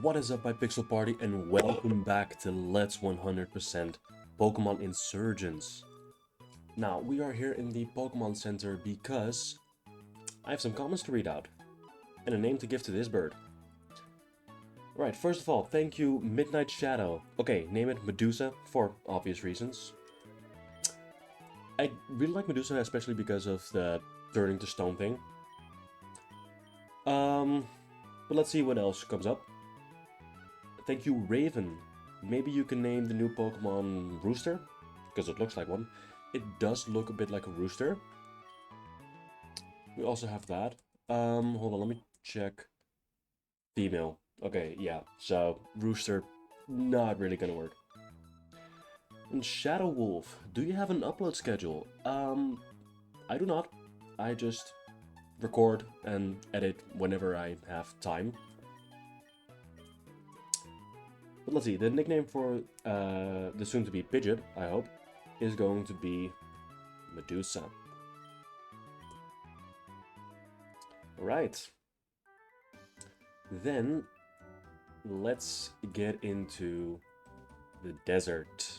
What is up, my Pixel Party, and welcome back to Let's 100% Pokémon Insurgence. Now, we are here in the Pokémon Center because I have some comments to read out and a name to give to this bird. Right, first of all, thank you, Midnight Shadow. Okay, name it Medusa for obvious reasons. I really like Medusa, especially because of the turning to stone thing. But let's see what else comes up. Thank you, Raven. Maybe you can name the new Pokemon Rooster, because it looks like one. It does look a bit like a rooster. We also have that. Hold on, let me check. Female. Okay, yeah. So, rooster, not really gonna work. And Shadow Wolf, do you have an upload schedule? I do not. I just record and edit whenever I have time. But let's see, the nickname for the soon-to-be Pidgeot, I hope, is going to be Medusa. Alright. Then, let's get into the desert.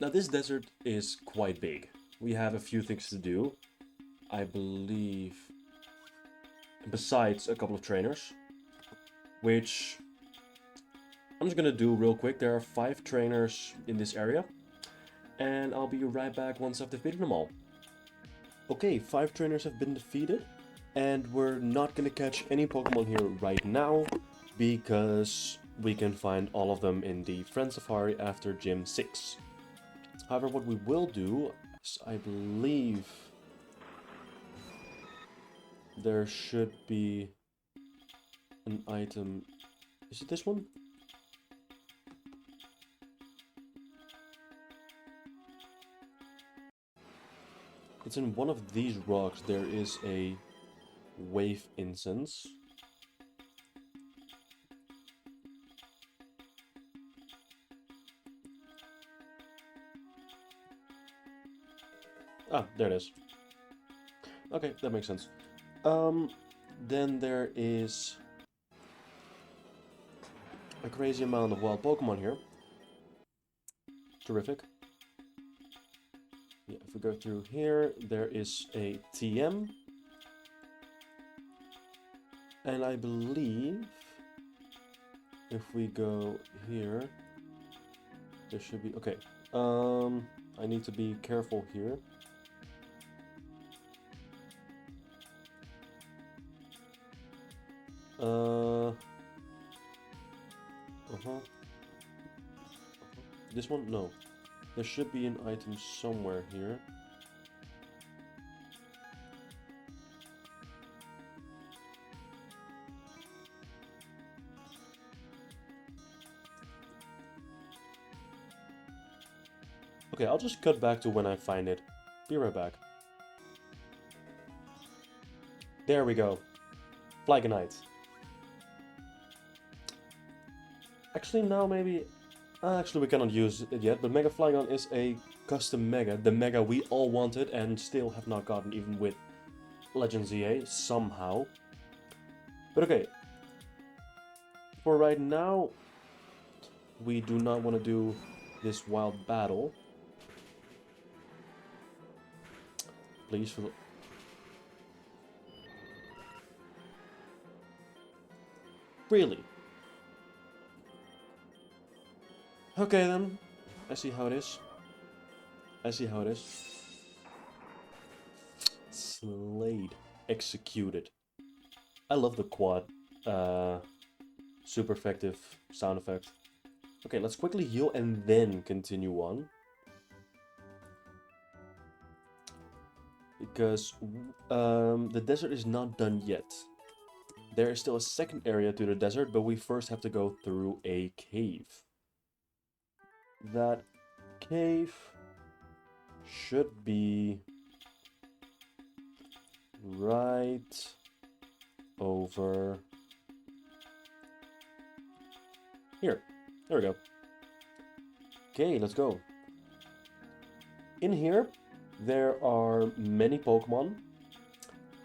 Now, this desert is quite big. We have a few things to do, I believe, besides a couple of trainers. Which I'm just gonna do real quick. There are 5 trainers in this area, and I'll be right back once I've defeated them all. Okay, 5 trainers have been defeated, and we're not gonna catch any Pokemon here right now, because we can find all of them in the Friend Safari after Gym 6. However, what we will do is, I believe, there should be an item. Is it this one? It's in one of these rocks. There is a wave incense. Ah, there it is. Okay, that makes sense. Then there is a crazy amount of wild Pokemon here. Terrific. Yeah, if we go through here, there is a TM. And I believe if we go here, there should be... Okay. I need to be careful here. This one? No. There should be an item somewhere here. Okay, I'll just cut back to when I find it. Be right back. There we go. Flagonite. Actually, now maybe... actually, we cannot use it yet, but Mega Flygon is a custom Mega. The Mega we all wanted and still have not gotten, even with Legends EA, somehow. But okay. For right now, we do not want to do this wild battle. Please, for the... Really? Okay then, I see how it is. I see how it is. Slayed. Executed. I love the quad. Super effective sound effect. Okay, let's quickly heal and then continue on. Because the desert is not done yet. There is still a second area to the desert, but we first have to go through a cave. That cave should be right over here. There we go. Okay, let's go. In here, there are many Pokemon.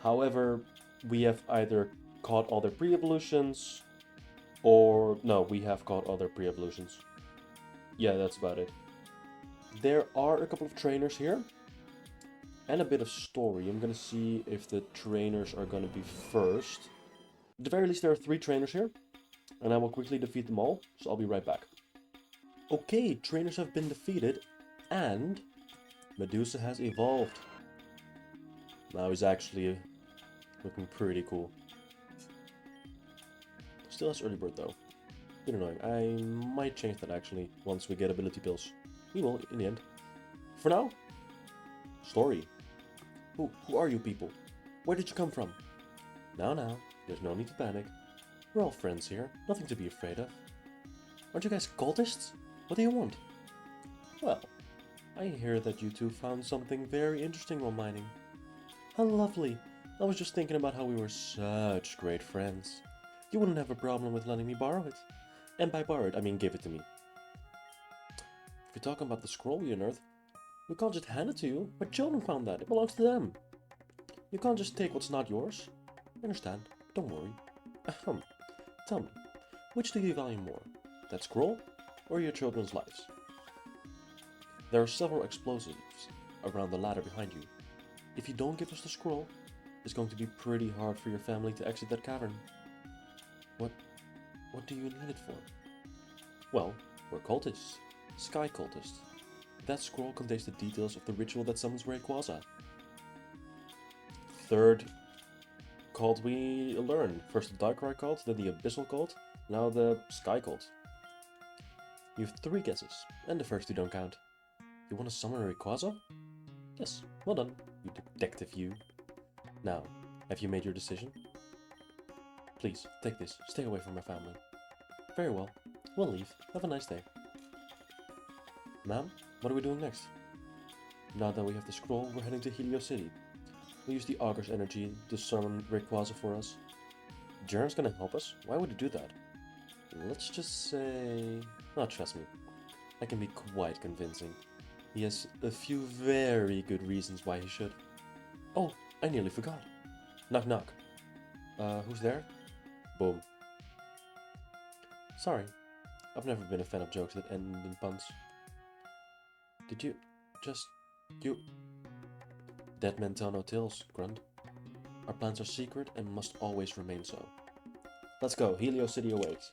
However, we have either caught all their pre-evolutions, or no, we have caught all their pre-evolutions. Yeah, that's about it. There are a couple of trainers here, and a bit of story. I'm gonna see if the trainers are gonna be first. At the very least, there are 3 trainers here, and I will quickly defeat them all, so I'll be right back. Okay, trainers have been defeated, and Medusa has evolved. Now he's actually looking pretty cool. Still has early bird though. Bit annoying. I might change that actually once we get ability pills. We will in the end. For now, story. Who are you people? Where did you come from? Now, there's no need to panic. We're all friends here, nothing to be afraid of. Aren't you guys cultists? What do you want? Well, I hear that you two found something very interesting while mining. How lovely. I was just thinking about how we were such great friends. You wouldn't have a problem with letting me borrow it. And by borrow it, I mean give it to me. If you're talking about the scroll you unearthed, we can't just hand it to you. My children found that. It belongs to them. You can't just take what's not yours. I understand. Don't worry. Ahem. Tell me, which do you value more? That scroll or your children's lives? There are several explosives around the ladder behind you. If you don't give us the scroll, it's going to be pretty hard for your family to exit that cavern. What do you need it for? Well, we're cultists. Sky cultists. That scroll contains the details of the ritual that summons Rayquaza. Third cult we learn. First the Darkrai cult, then the Abyssal cult, now the Sky cult. You have 3 guesses, and the first 2 don't count. You want to summon Rayquaza? Yes, well done, you detective you. Now, have you made your decision? Please, take this. Stay away from my family. Very well. We'll leave. Have a nice day. Ma'am, what are we doing next? Now that we have the scroll, we're heading to Helios City. We'll use the Auger's energy to summon Rayquaza for us. Jaren's gonna help us? Why would he do that? Let's just say... Oh, trust me. I can be quite convincing. He has a few very good reasons why he should. Oh, I nearly forgot. Knock knock. Who's there? Boom. Sorry, I've never been a fan of jokes that end in puns. Did you just... you... Dead men tell no tales, Grunt. Our plans are secret and must always remain so. Let's go, Helios City awaits.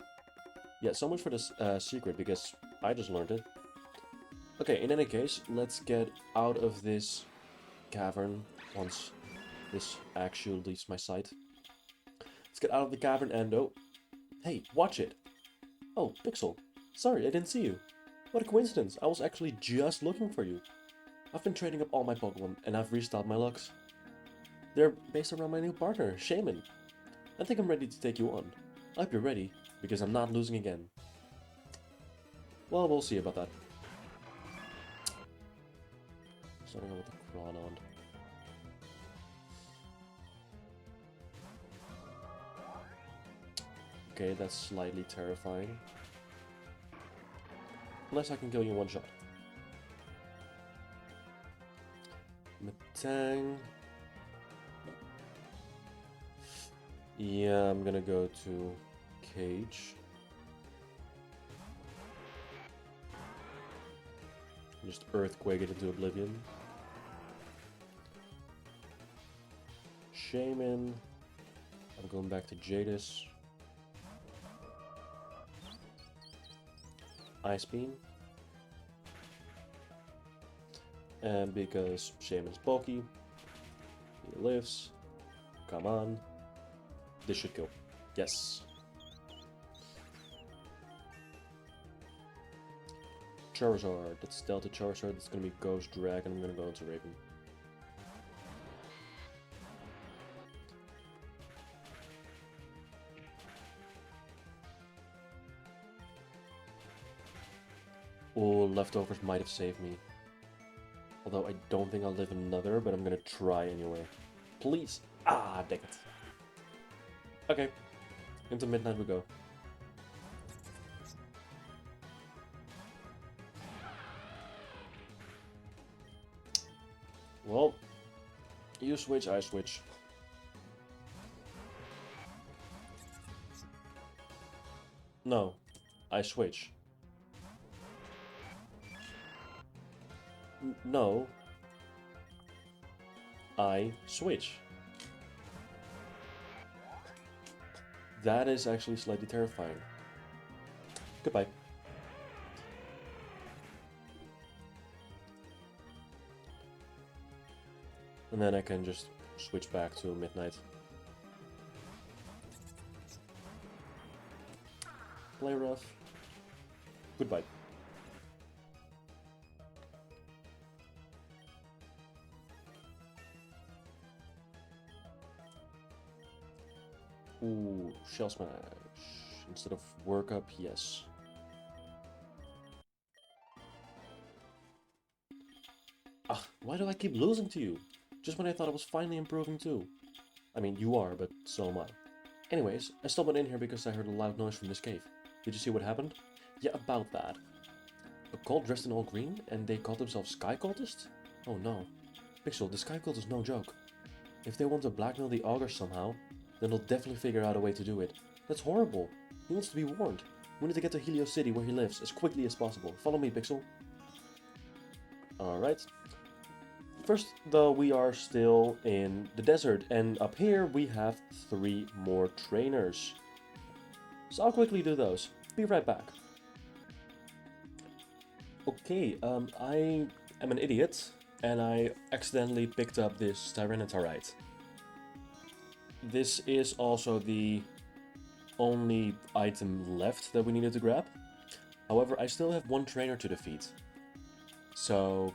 Yeah, so much for this secret, because I just learned it. Okay, in any case, let's get out of this cavern once this actually leaves my sight. Let's get out of the cavern and oh... Hey, watch it! Oh, Pixel. Sorry, I didn't see you. What a coincidence, I was actually just looking for you. I've been trading up all my Pokemon, and I've restocked my lucks. They're based around my new partner, Shaman. I think I'm ready to take you on. I hope you're ready, because I'm not losing again. Well, we'll see about that. Starting out with the Chronon. Okay, that's slightly terrifying. Unless I can kill you in one shot. Metang. Yeah, I'm gonna go to Cage. Just Earthquake it into oblivion. Shaman. I'm going back to Jadis. Ice Beam. And because Shaman's bulky, he lives. Come on. This should kill. Yes. Charizard. That's Delta Charizard. That's gonna be Ghost Dragon. I'm gonna go into Raven. Oh, leftovers might have saved me. Although I don't think I'll live another, but I'm gonna try anyway. Please! Ah, dang it. Okay. Into midnight we go. Well, you switch, I switch. No, I switch. No, I switch. That is actually slightly terrifying. Goodbye. And then I can just switch back to midnight. Play rough. Goodbye. Ooh, Shell Smash. Instead of Work Up, yes. Ah, why do I keep losing to you? Just when I thought I was finally improving too. I mean, you are, but so am I. Anyways, I stumbled in here because I heard a loud noise from this cave. Did you see what happened? Yeah, about that. A cult dressed in all green, and they called themselves Sky Cultists? Oh no. Pixel, the Sky Cult is no joke. If they want to blackmail the Augur somehow, then they'll definitely figure out a way to do it. That's horrible. He wants to be warned. We need to get to Helios City where he lives as quickly as possible. Follow me, Pixel. Alright. First, though, we are still in the desert, and up here we have 3 more trainers. So I'll quickly do those. Be right back. Okay, I am an idiot, and I accidentally picked up this Tyranitarite. This is also the only item left that we needed to grab. However, I still have 1 trainer to defeat. So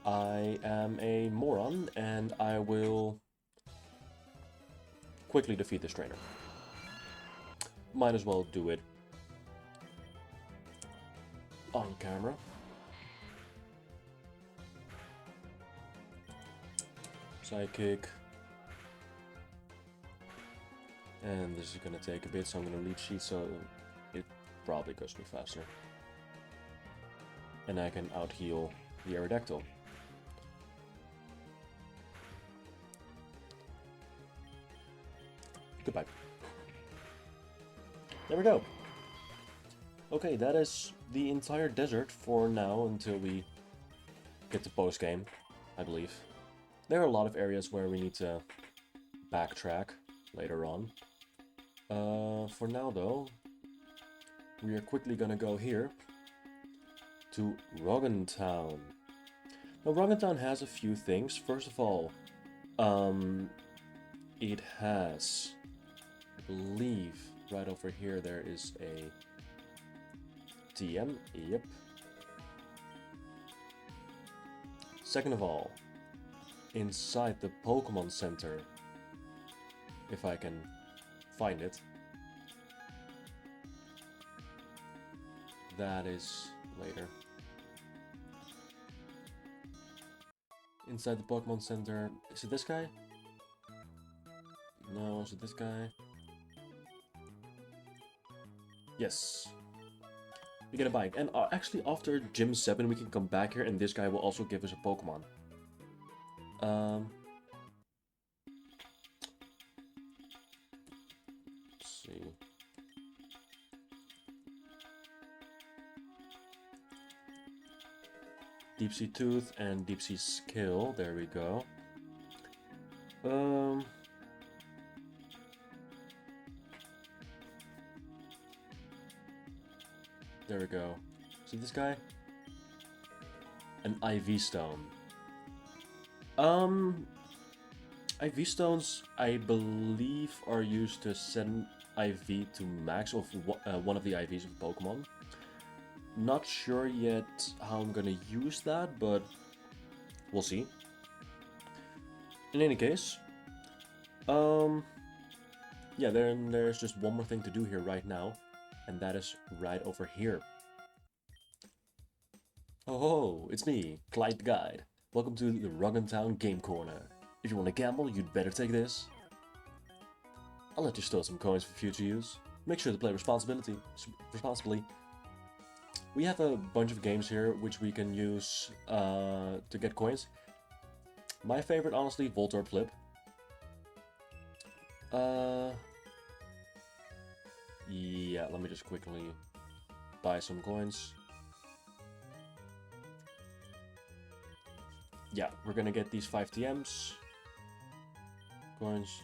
I am a moron, and I will quickly defeat this trainer. Might as well do it on camera. Psychic. And this is gonna take a bit, so I'm gonna lead sheet, so it probably goes me faster. And I can out-heal the Aerodactyl. Goodbye. There we go. Okay, that is the entire desert for now until we get to post-game, I believe. There are a lot of areas where we need to backtrack later on. For now, though, we are quickly gonna go here to Roggentown. Now, Roggentown has a few things. First of all, it has, I believe, right over here there is a TM. Yep. Second of all, inside the Pokémon Center, if I can find it, that is later. Inside the Pokémon Center, is it this guy? No, is it this guy? Yes. We get a bike, and actually after Gym 7 we can come back here and this guy will also give us a Pokemon. Let's see. Deep Sea Tooth and Deep Sea Skill, there we go. There we go. See this guy? An IV Stone. IV Stones, I believe, are used to send IV to max of one of the IVs of Pokemon. Not sure yet how I'm gonna use that, but we'll see. In any case, yeah, there's just one more thing to do here right now, and that is right over here. Oh, it's me, Clyde the Guide. Welcome to the Roggentown Game Corner. If you want to gamble, you'd better take this. I'll let you store some coins for future use. Make sure to play responsibly. We have a bunch of games here which we can use to get coins. My favorite, honestly, Voltorb Flip. yeah, let me just quickly buy some coins. Yeah, we're gonna get these 5 TMs. Coins.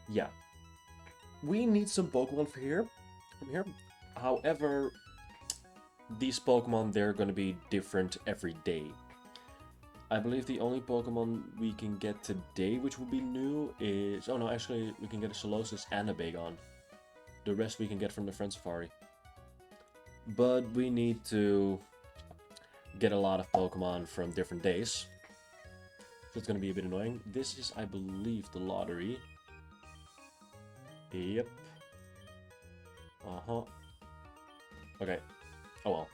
Yeah. We need some Pokemon from here. However, these Pokemon, they're gonna be different every day. I believe the only Pokemon we can get today, which will be new, is... Oh no, actually, we can get a Solosis and a Bagon. The rest we can get from the Friend Safari. But we need to get a lot of Pokemon from different days. So it's gonna be a bit annoying. This is, I believe, the lottery. Yep. Uh-huh. Okay. Oh well.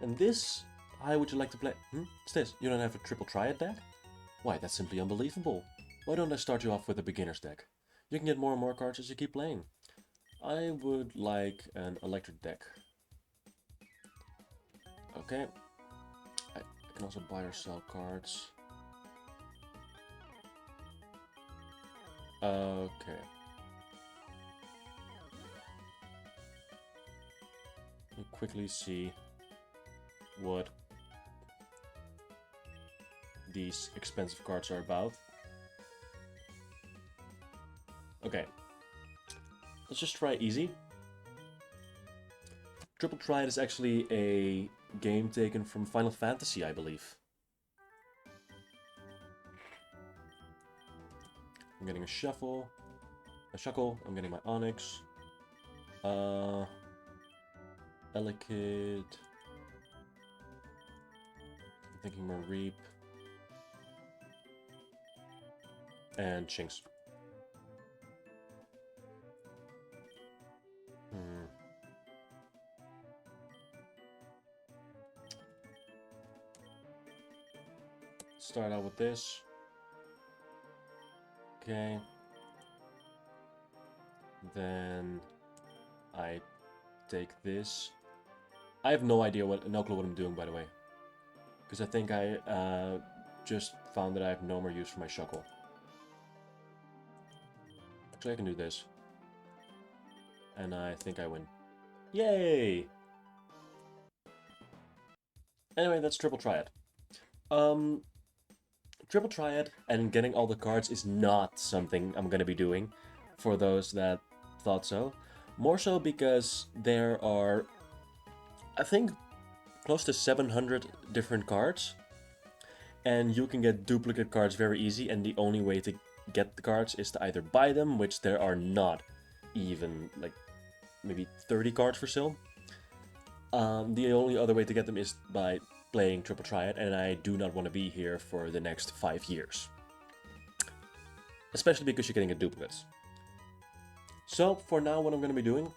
And this... How would you like to play? What's this? You don't have a triple triad deck? Why, that's simply unbelievable. Why don't I start you off with a beginner's deck? You can get more and more cards as you keep playing. I would like an electric deck. Okay. I can also buy or sell cards. Okay. Let me quickly see what these expensive cards are about. Okay. Let's just try easy. Triple Triad is actually a game taken from Final Fantasy, I believe. I'm getting a Shuffle. I'm getting my Onyx. Elekid. I'm thinking Mareep. And Chinks. Start out with this. Okay. Then I take this. I have no idea no clue what I'm doing, by the way. Because I think I just found that I have no more use for my Shuckle. Actually, I can do this. And I think I win. Yay! Anyway, that's Triple Triad. Triple Triad and getting all the cards is not something I'm gonna be doing, for those that thought so. More so because there are, I think, close to 700 different cards, and you can get duplicate cards very easy, and the only way to get the cards is to either buy them, which there are not even, like, maybe 30 cards for sale. The only other way to get them is by playing Triple Triad, and I do not want to be here for the next 5 years. Especially because you're getting a duplicates. So, for now, what I'm going to be doing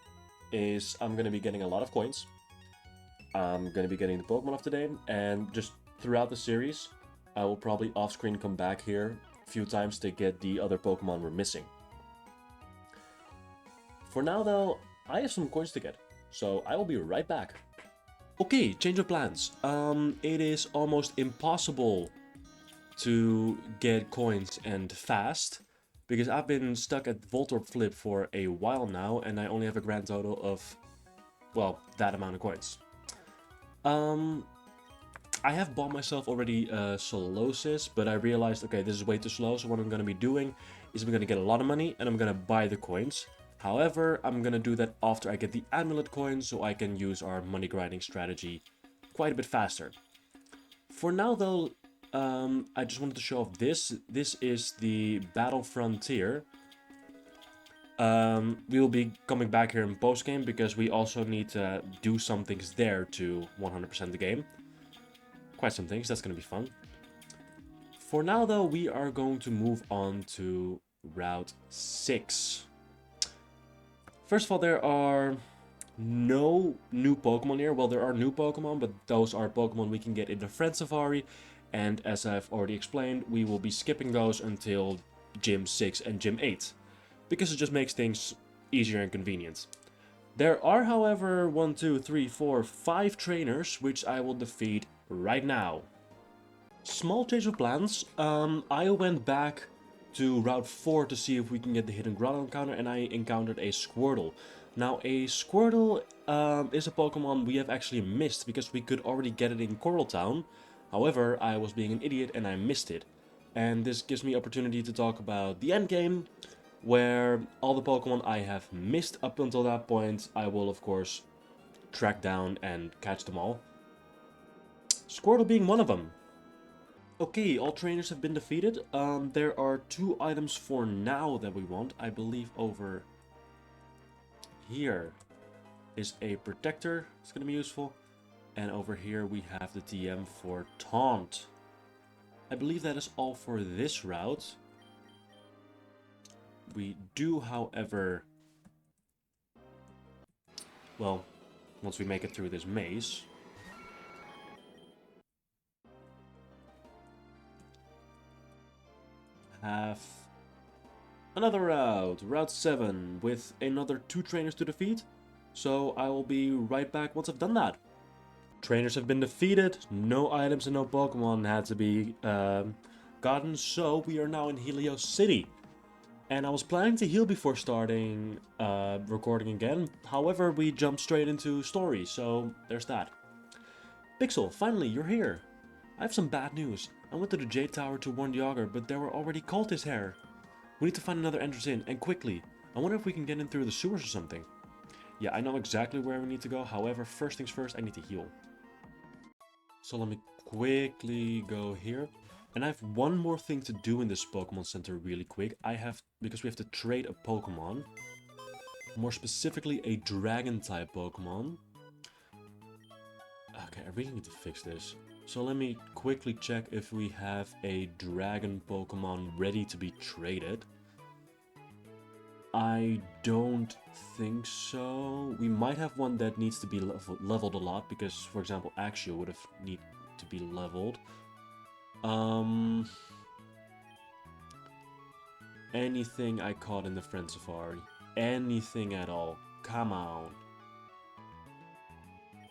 is I'm going to be getting a lot of coins. I'm going to be getting the Pokemon of the day, and just throughout the series, I will probably off-screen come back here a few times to get the other Pokemon we're missing. For now, though, I have some coins to get, so I will be right back. Okay, change of plans. It is almost impossible to get coins and fast, because I've been stuck at Voltorb Flip for a while now, and I only have a grand total of, well, that amount of coins. I have bought myself already Solosis, but I realized, okay, this is way too slow, so what I'm going to be doing is I'm going to get a lot of money, and I'm going to buy the coins. However, I'm going to do that after I get the amulet coins, so I can use our money grinding strategy quite a bit faster. For now, though, I just wanted to show off this. This is the Battle Frontier. We will be coming back here in post-game, because we also need to do some things there to 100% the game. Quite some things, that's going to be fun. For now, though, we are going to move on to Route 6. First of all, there are no new Pokemon here. Well, there are new Pokemon, but those are Pokemon we can get in the Friend Safari. And as I've already explained, we will be skipping those until Gym 6 and Gym 8. Because it just makes things easier and convenient. There are, however, 1, 2, 3, 4, 5 trainers, which I will defeat right now. Small change of plans. I went back to Route 4 to see if we can get the hidden grotto encounter, and I encountered a Squirtle. Now, a Squirtle is a Pokemon we have actually missed, because we could already get it in Coral Town. However, I was being an idiot and I missed it. And this gives me opportunity to talk about the endgame, where all the Pokemon I have missed up until that point, I will of course track down and catch them all. Squirtle being one of them. Okay, all trainers have been defeated. There are 2 items for now that we want. I believe over here is a protector. It's going to be useful. And over here we have the TM for taunt. I believe that is all for this route. We do, however, well, once we make it through this maze, have another route, Route 7, with another 2 trainers to defeat. So I will be right back once I've done that. Trainers have been defeated, no items and no Pokemon had to be gotten, so we are now in Helios City. And I was planning to heal before starting recording again, however we jumped straight into story, so there's that. Pixel, finally, you're here. I have some bad news. I went to the Jade Tower to warn the Augur, but there were already cultists here. We need to find another entrance in, and quickly. I wonder if we can get in through the sewers or something. Yeah, I know exactly where we need to go, however, first things first, I need to heal. So let me quickly go here. And I have one more thing to do in this Pokemon Center really quick. Because we have to trade a Pokemon. More specifically, a Dragon-type Pokemon. Okay, I really need to fix this. So let me quickly check if we have a Dragon Pokemon ready to be traded. I don't think so. We might have one that needs to be leveled a lot, because, for example, Axio would have need to be leveled. Anything I caught in the Friend Safari. Anything at all. Come on.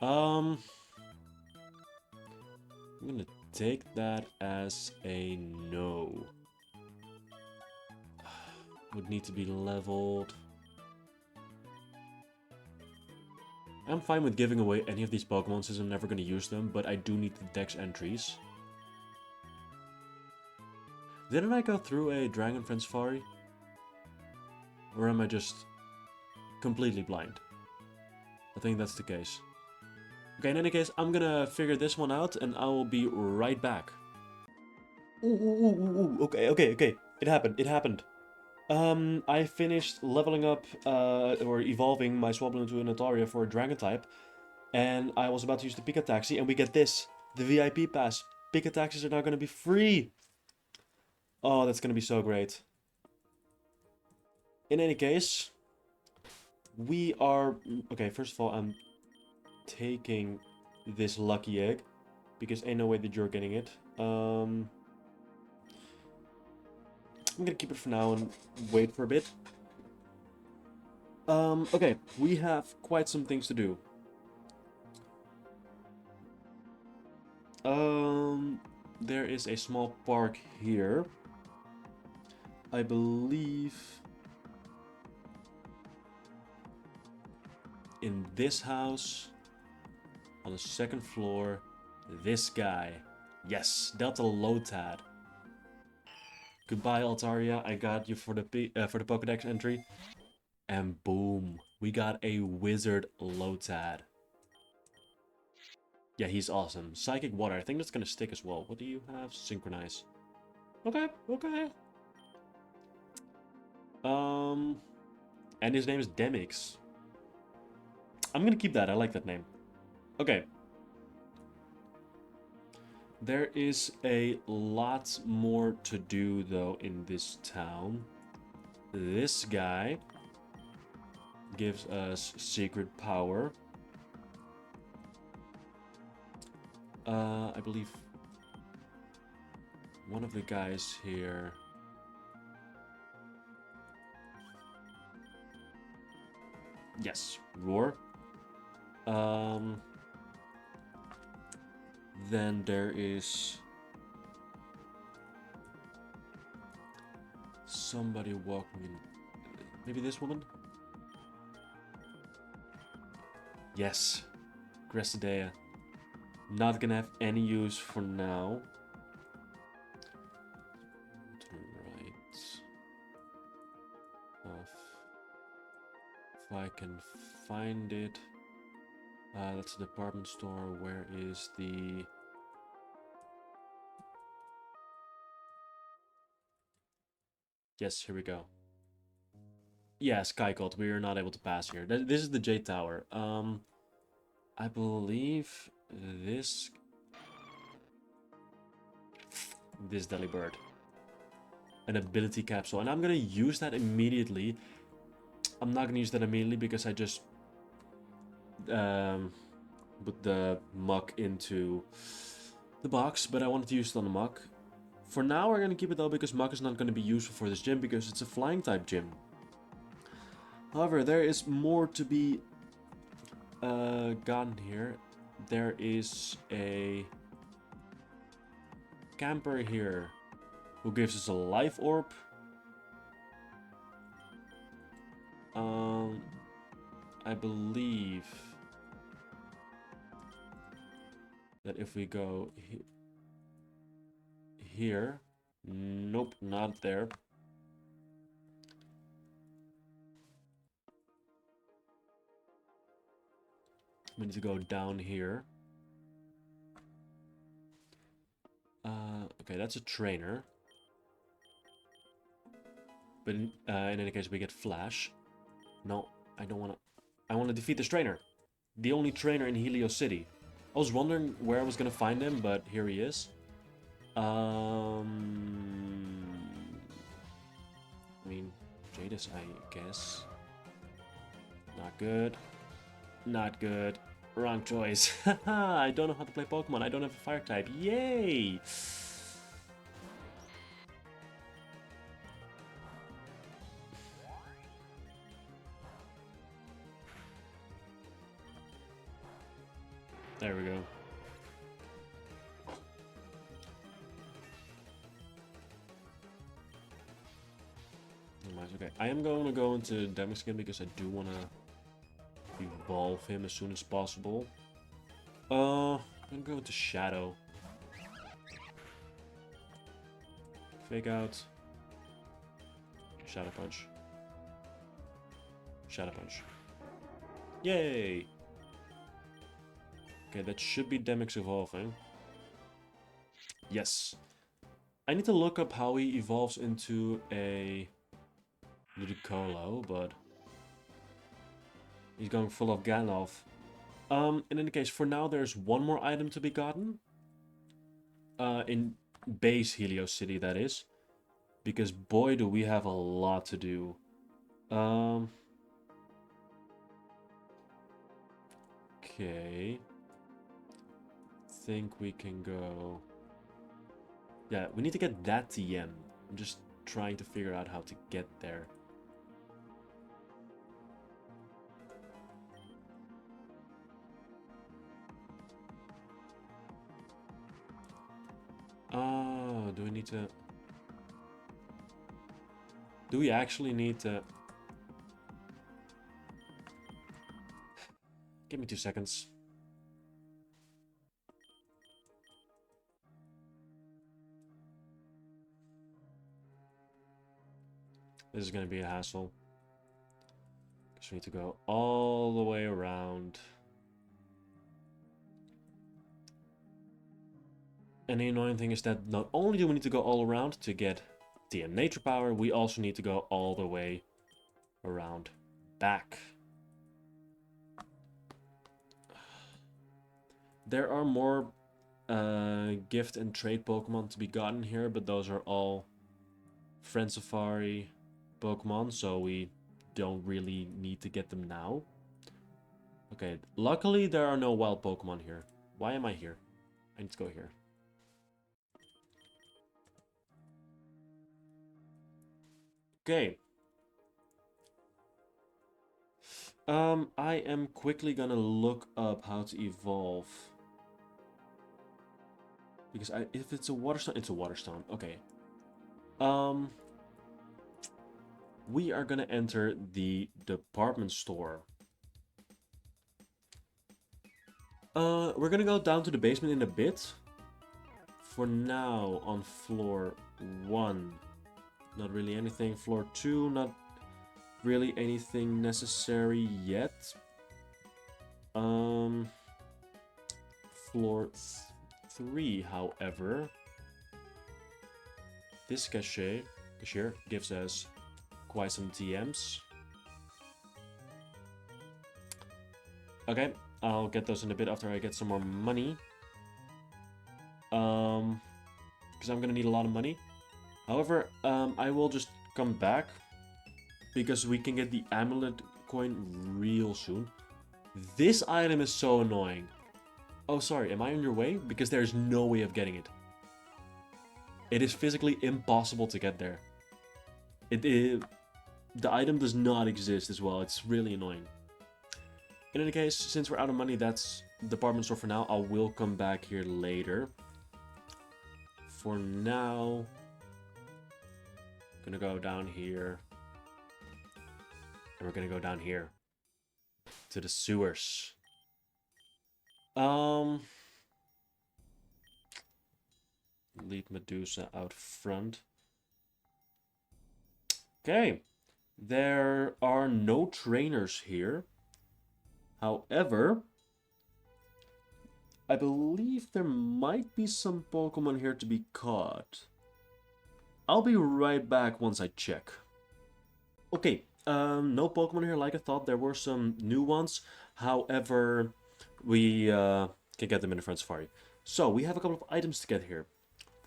I'm gonna take that as a no. Would need to be leveled. I'm fine with giving away any of these Pokemon since I'm never gonna use them, but I do need the Dex entries. Didn't I go through a Dragon Friend Safari? Or am I just completely blind? I think that's the case. Okay, in any case, I'm gonna figure this one out and I will be right back. Ooh. Okay. It happened. I finished leveling up, or evolving my Swablu into an Altaria for a Dragon type. And I was about to use the Pika Taxi, and we get this. The VIP pass. Pika Taxis are now gonna be free. Oh, that's gonna be so great. In any case, we are... Okay, first of all, I'm taking this lucky egg, because ain't no way that you're getting it. I'm gonna keep it for now and wait for a bit. Okay, we have quite some things to do. There is a small park here. I believe in this house, on the 2nd floor, this guy. Yes, Delta Lotad. Goodbye, Altaria. I got you for the Pokédex entry. And boom, we got a Wizard Lotad. Yeah, he's awesome. Psychic Water, I think that's gonna stick as well. What do you have? Synchronize. Okay. And his name is Demix. I'm gonna keep that, I like that name. Okay. There is a lot more to do, though, in this town. This guy gives us secret power. I believe one of the guys here... Yes, Roar. Then there is somebody walking in. Maybe this woman? Yes. Grassidea. Not gonna have any use for now. To the right. If I can find it. That's a department store. Where is the... Yes, here we go. Yeah, Skycold. We are not able to pass here. This is the Jade Tower. I believe this Delibird. An ability capsule. And I'm gonna use that immediately. I'm not gonna use that immediately because I just put the muck into the box, but I wanted to use it on the muck. For now, we're gonna keep it though because muck is not gonna be useful for this gym because it's a flying type gym. However, there is more to be gotten here. There is a camper here who gives us a life orb. I believe that if we go here, nope, not there. We need to go down here. Okay, that's a trainer. But in any case, we get Flash. No, I don't want to. I want to defeat this trainer. The only trainer in Helios City. I was wondering where I was going to find him, but here he is. I mean, Jadis, I guess. Not good. Not good. Wrong choice. I don't know how to play Pokemon. I don't have a fire type. Yay! There we go. Okay, I am going to go into Demix again because I do want to evolve him as soon as possible. I'm gonna go into Shadow. Fake out. Shadow Punch. Shadow Punch. Yay! Okay, that should be Demix evolving. Yes. I need to look up how he evolves into a Ludicolo, but he's going full of Gandalf. In any case, for now there's one more item to be gotten. In base Helios City, that is. Because boy, do we have a lot to do. Okay. Think we can go... Yeah, we need to get that TM. I'm just trying to figure out how to get there. Oh, do we need to... Do we actually need to... Give me 2 seconds. This is going to be a hassle. Because we need to go all the way around. And the annoying thing is that not only do we need to go all around to get TM Nature Power, we also need to go all the way around back. There are more gift and trade Pokemon to be gotten here, but those are all Friend Safari Pokemon, so we don't really need to get them now. Okay, luckily there are no wild Pokemon here. Why am I here? I need to go here. Okay. I am quickly gonna look up how to evolve. Because if it's a water stone, it's a water stone. Okay. we are gonna enter the department store. We're gonna go down to the basement in a bit. For now, on floor 1, not really anything. Floor 2, not really anything necessary yet. Floor 3, however, this cashier gives us quite some TMs. Okay, I'll get those in a bit after I get some more money. Because I'm gonna need a lot of money. However, I will just come back because we can get the amulet coin real soon. This item is so annoying. Oh, sorry, am I on your way? Because there's no way of getting it. It is physically impossible to get there. The item does not exist as well. It's really annoying. In any case, since we're out of money, that's the department store for now. I will come back here later. For now, I'm gonna go down here. And we're gonna go down here. To the sewers. Leave Medusa out front. Okay. There are no trainers here. However, I believe there might be some Pokemon here to be caught. I'll be right back once I check. Okay, no Pokemon here like I thought. There were some new ones. However, we can get them in the front safari. So, we have a couple of items to get here.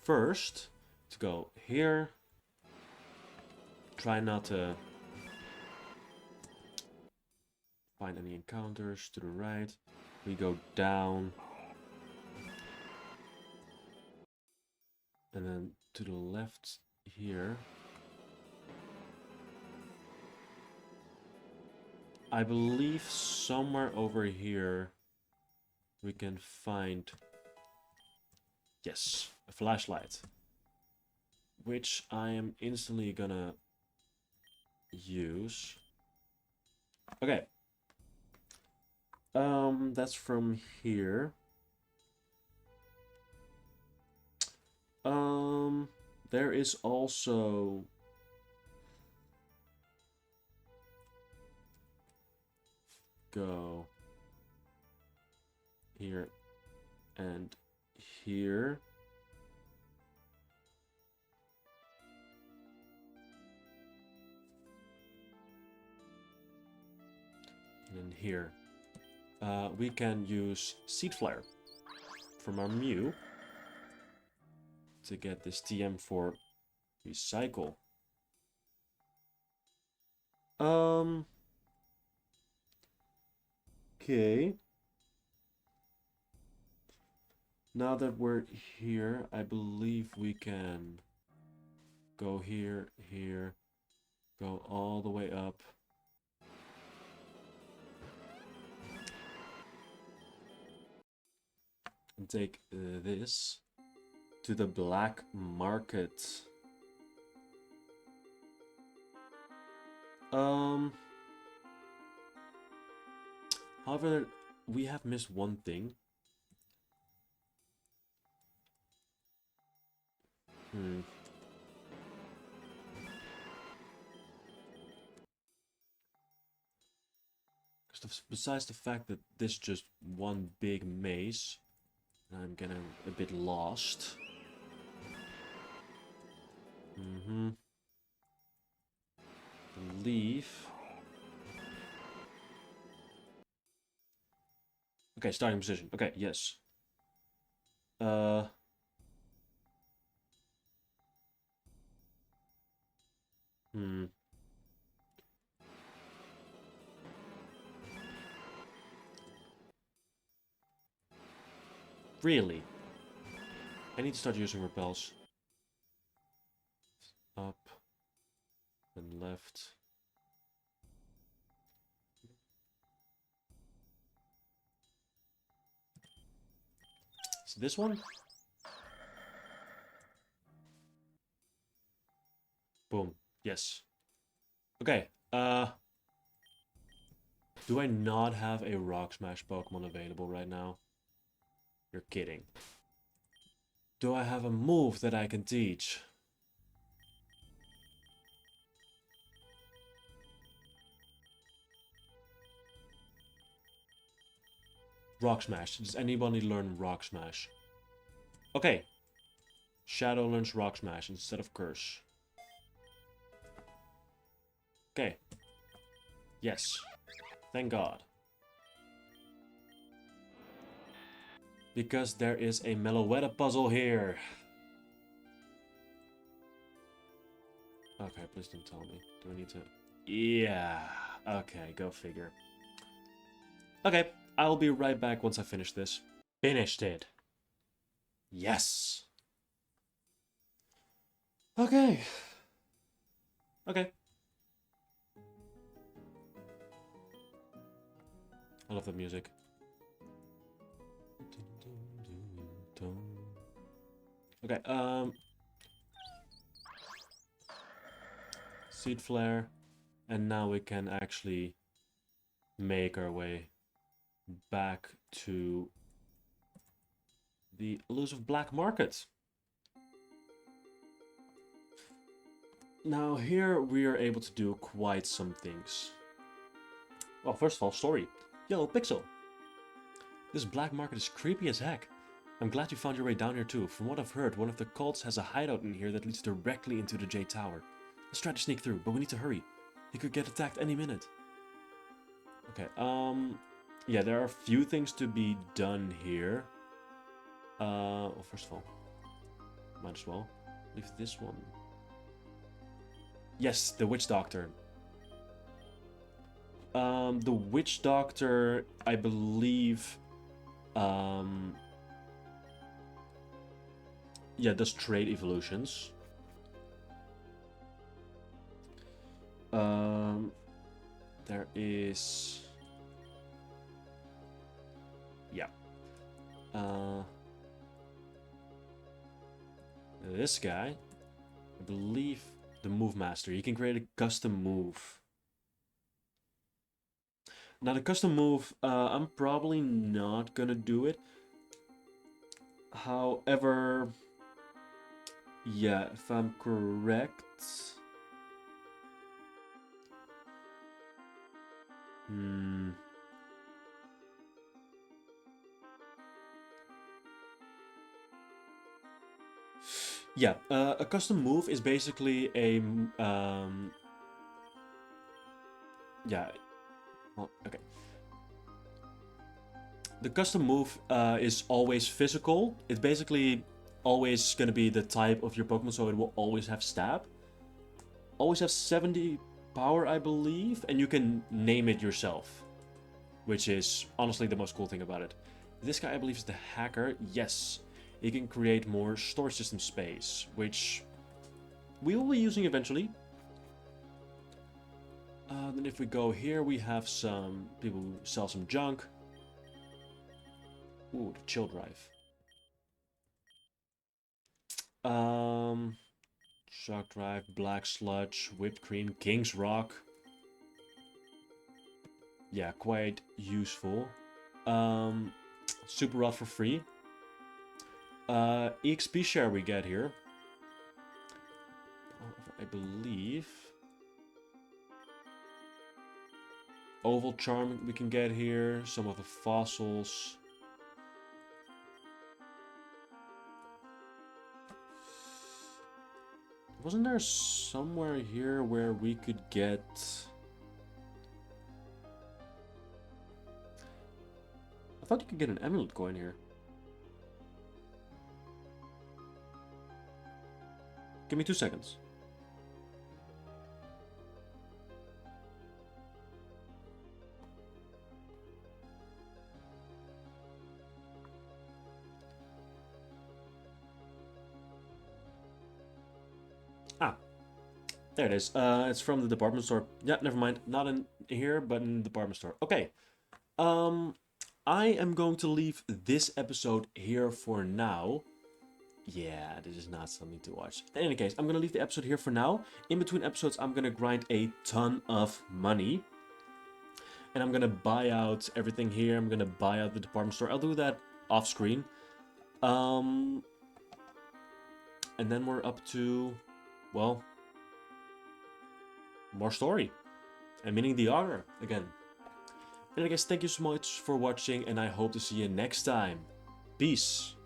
First, to go here. Try not to find any encounters. To the right. We go down. And then to the left here. I believe somewhere over here we can find, yes, a flashlight. Which I am instantly gonna use. Okay. That's from here. There is also go here and here. And then here. We can use Seed Flare from our Mew to get this TM for recycle. Okay. Now that we're here, I believe we can go here, here, go all the way up. And take this to the black market. However, we have missed one thing. Because besides the fact that this is just one big maze, I'm getting a bit lost. Leave. Okay, starting position. Okay, yes. Really? I need to start using repels. Up. And left. Is it this one? Boom. Yes. Okay, do I not have a Rock Smash Pokemon available right now? You're kidding. Do I have a move that I can teach? Rock Smash. Does anybody learn Rock Smash? Okay. Shadow learns Rock Smash instead of Curse. Okay. Yes. Thank God. Because there is a Meloetta puzzle here. Okay, please don't tell me. Do I need to... Yeah. Okay, go figure. Okay, I'll be right back once I finish this. Finished it. Yes. Okay. Okay. I love the music. Okay, Seed Flare. And now we can actually make our way back to the elusive black market. Now here we are able to do quite some things. Well, first of all, story. Yo, Pixel. This black market is creepy as heck. I'm glad you found your way down here too. From what I've heard, one of the cults has a hideout in here that leads directly into the Jade Tower. Let's try to sneak through, but we need to hurry. He could get attacked any minute. Okay, yeah, there are a few things to be done here. Well, first of all, might as well leave this one. Yes, the Witch Doctor. The Witch Doctor, I believe, yeah, does trade evolutions. There is... Yeah. This guy, I believe, the Move Master. He can create a custom move. Now the custom move, I'm probably not gonna do it. However, yeah, if I'm correct... Yeah, a custom move is basically a... yeah, well, okay. The custom move is always physical. It's basically always going to be the type of your Pokemon, so it will always have stab. Always have 70 power, I believe, and you can name it yourself, which is honestly the most cool thing about it. This guy, I believe, is the hacker. Yes, he can create more storage system space, which we will be using eventually. Then if we go here, we have some people who sell some junk. Ooh, the chill drive. Shock drive, black sludge, whipped cream, king's rock. Yeah, quite useful. Super rod for free. EXP share we get here. I believe. Oval charm we can get here. Some of the fossils. Wasn't there somewhere here where we could get... I thought you could get an emerald coin here. Give me 2 seconds. Ah, there it is. It's from the department store. Yeah, never mind. Not in here, but in the department store. Okay. I am going to leave this episode here for now. Yeah, this is not something to watch. In any case, I'm gonna leave the episode here for now. In between episodes, I'm gonna grind a ton of money. And I'm gonna buy out everything here. I'm gonna buy out the department store. I'll do that off screen. And then we're up to, well, more story. And meaning the honor again. And I guess thank you so much for watching, and I hope to see you next time. Peace.